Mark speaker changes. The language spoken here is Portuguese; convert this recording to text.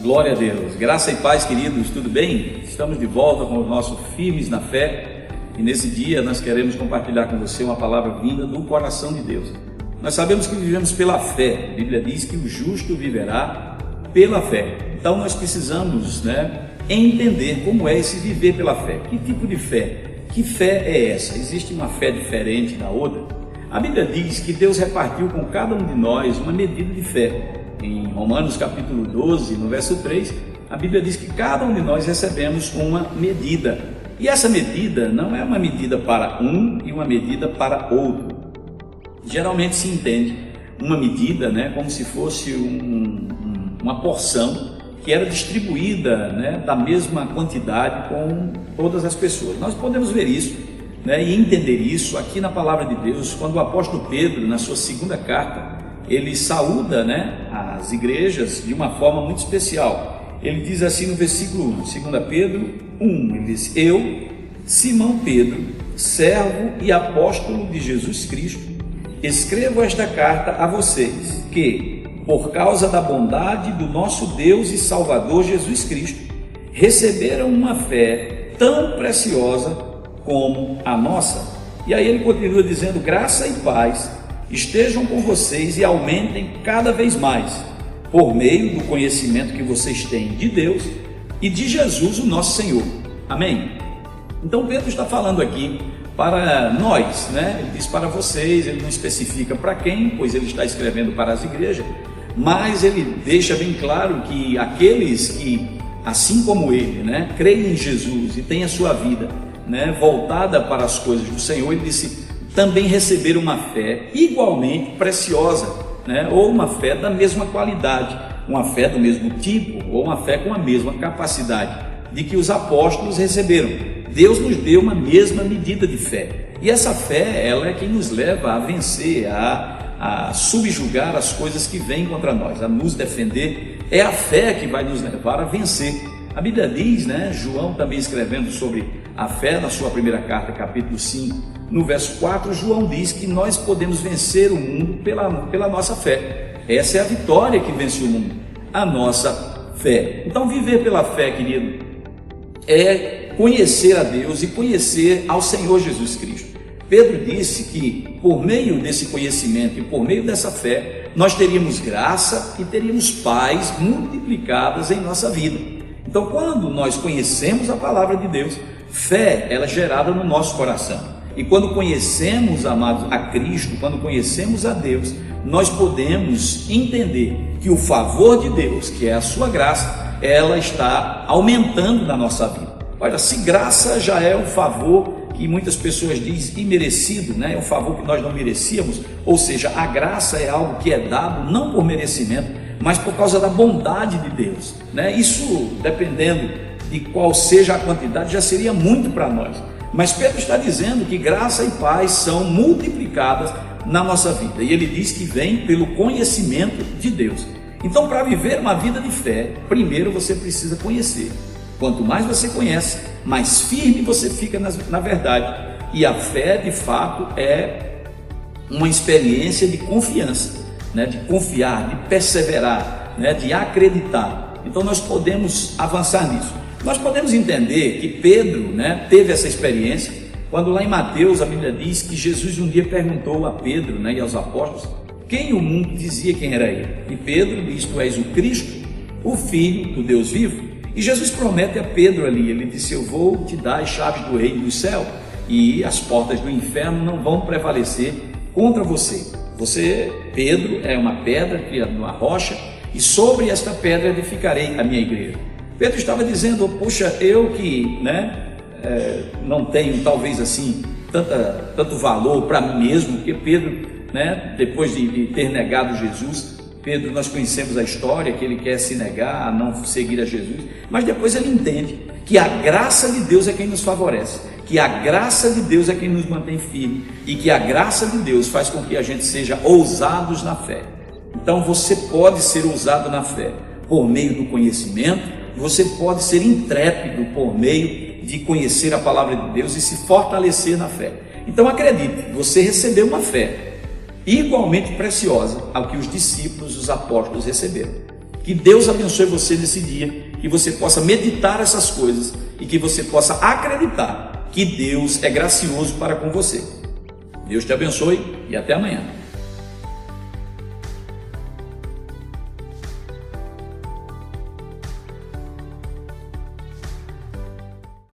Speaker 1: Glória a Deus, graça e paz, queridos, tudo bem? Estamos de volta com o nosso Firmes na Fé e nesse dia nós queremos compartilhar com você uma palavra vinda do coração de Deus. Nós sabemos que vivemos pela fé, a Bíblia diz que o justo viverá pela fé. Então nós precisamos entender como é esse viver pela fé. Que tipo de fé? Que fé é essa? Existe uma fé diferente da outra? A Bíblia diz que Deus repartiu com cada um de nós uma medida de fé. Em Romanos capítulo 12, no verso 3, a Bíblia diz que cada um de nós recebemos uma medida. E essa medida não é uma medida para um e uma medida para outro. Geralmente se entende uma medida como se fosse uma porção que era distribuída da mesma quantidade com todas as pessoas. Nós podemos ver isso e entender isso aqui na palavra de Deus, quando o apóstolo Pedro, na sua segunda carta, ele saúda as igrejas de uma forma muito especial. Ele diz assim no versículo 1, 2 Pedro 1, ele diz: Eu, Simão Pedro, servo e apóstolo de Jesus Cristo, escrevo esta carta a vocês, que, por causa da bondade do nosso Deus e Salvador Jesus Cristo, receberam uma fé tão preciosa como a nossa. E aí ele continua dizendo: graça e paz estejam com vocês e aumentem cada vez mais, por meio do conhecimento que vocês têm de Deus e de Jesus, o nosso Senhor. Amém? Então Pedro está falando aqui para nós, ele diz para vocês, ele não especifica para quem, pois ele está escrevendo para as igrejas, mas ele deixa bem claro que aqueles que, assim como ele, creem em Jesus e têm a sua vida voltada para as coisas do Senhor, ele disse, também receberam uma fé igualmente preciosa, ou uma fé da mesma qualidade, uma fé do mesmo tipo, ou uma fé com a mesma capacidade de que os apóstolos receberam. Deus nos deu uma mesma medida de fé, e essa fé, ela é quem nos leva a vencer, a subjugar as coisas que vêm contra nós, a nos defender. É a fé que vai nos levar a vencer. A Bíblia diz, João também escrevendo sobre a fé na sua primeira carta, capítulo 5, no verso 4, João diz que nós podemos vencer o mundo pela nossa fé. Essa é a vitória que vence o mundo, a nossa fé. Então viver pela fé, querido, é conhecer a Deus e conhecer ao Senhor Jesus Cristo. Pedro disse que por meio desse conhecimento e por meio dessa fé, nós teríamos graça e teríamos paz multiplicadas em nossa vida. Então quando nós conhecemos a palavra de Deus, fé, ela é gerada no nosso coração. E quando conhecemos, amados, a Cristo, quando conhecemos a Deus, nós podemos entender que o favor de Deus, que é a sua graça, ela está aumentando na nossa vida. Olha, se graça já é um favor que muitas pessoas dizem imerecido, é um favor que nós não merecíamos, ou seja, a graça é algo que é dado não por merecimento, mas por causa da bondade de Deus. Isso, dependendo de qual seja a quantidade, já seria muito para nós. Mas Pedro está dizendo que graça e paz são multiplicadas na nossa vida. E ele diz que vem pelo conhecimento de Deus. Então, para viver uma vida de fé, primeiro você precisa conhecer. Quanto mais você conhece, mais firme você fica na verdade. E a fé, de fato, é uma experiência de confiança, de confiar, de perseverar, de acreditar. Então, nós podemos avançar nisso. Nós podemos entender que Pedro teve essa experiência quando lá em Mateus a Bíblia diz que Jesus um dia perguntou a Pedro e aos apóstolos quem o mundo dizia quem era ele. E Pedro diz: tu és o Cristo, o Filho do Deus vivo. E Jesus promete a Pedro ali, ele disse: eu vou te dar as chaves do reino do céu e as portas do inferno não vão prevalecer contra você. Você, Pedro, é uma pedra criada numa rocha e sobre esta pedra edificarei a minha igreja. Pedro estava dizendo: poxa, eu que não tenho talvez assim tanto valor para mim mesmo, porque Pedro, depois de ter negado Jesus, Pedro, nós conhecemos a história que ele quer se negar a não seguir a Jesus, mas depois ele entende que a graça de Deus é quem nos favorece, que a graça de Deus é quem nos mantém firme e que a graça de Deus faz com que a gente seja ousados na fé. Então você pode ser ousado na fé por meio do conhecimento. Você pode ser intrépido por meio de conhecer a palavra de Deus e se fortalecer na fé. Então acredite, você recebeu uma fé igualmente preciosa ao que os discípulos, os apóstolos receberam. Que Deus abençoe você nesse dia, que você possa meditar essas coisas e que você possa acreditar que Deus é gracioso para com você. Deus te abençoe e até amanhã.